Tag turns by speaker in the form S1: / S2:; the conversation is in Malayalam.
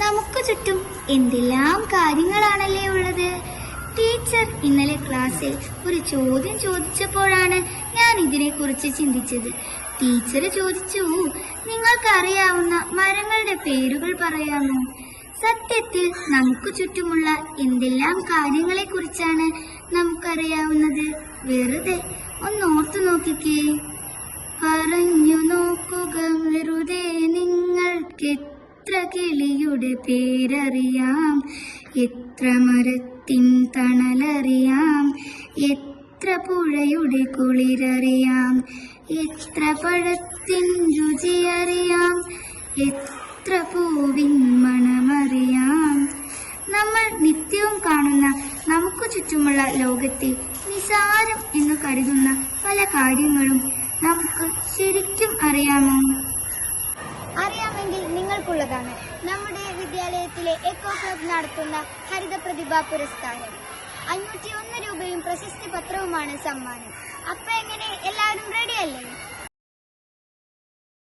S1: നമുക്ക് ചുറ്റും എന്തെല്ലാം കാര്യങ്ങളാണല്ലേ ഉള്ളത്. ടീച്ചർ ഇന്നലെ ക്ലാസ്സിൽ ഒരു ചോദ്യം ചോദിച്ചപ്പോഴാണ് ഞാൻ ഇതിനെക്കുറിച്ച് ചിന്തിച്ചത്. ടീച്ചർ ചോദിച്ചു, നിങ്ങൾക്കറിയാവുന്ന മരങ്ങളുടെ പേരുകൾ പറയാമോ? സത്യത്തിൽ നമുക്ക് ചുറ്റുമുള്ള എന്തെല്ലാം കാര്യങ്ങളെ കുറിച്ചാണ് നമുക്കറിയാവുന്നത്? വെറുതെ ഒന്നോർത്തു നോക്കിക്കേ. പറഞ്ഞു നോക്കുക വെറുതെ, നിങ്ങൾക്കെത്ര കിളിയുടെ പേരറിയാം, എത്ര മരത്തിൻ തണലറിയാം, എത്ര പുഴയുടെ കുളിരറിയാം, എത്ര പഴത്തിൻ രുചിയറിയാം, എത്ര പൂവിൻ മണമറിയാം. നമ്മൾ നിത്യവും കാണുന്ന നമുക്ക് ചുറ്റുമുള്ള ലോകത്തെ നിസാരം എന്ന് കരുതുന്ന പല കാര്യങ്ങളും നമുക്ക് ശരിക്കും അറിയാമോ?
S2: അറിയാമെങ്കിൽ നിങ്ങൾക്കുള്ളതാണ് നമ്മുടെ വിദ്യാലയത്തിലെ എക്കോ ക്ലബ് നടത്തുന്ന ഹരിത പ്രതിഭാ പുരസ്കാരം. 501 രൂപയും പ്രശസ്തി പത്രവുമാണ് സമ്മാനം. അപ്പൊ എങ്ങനെ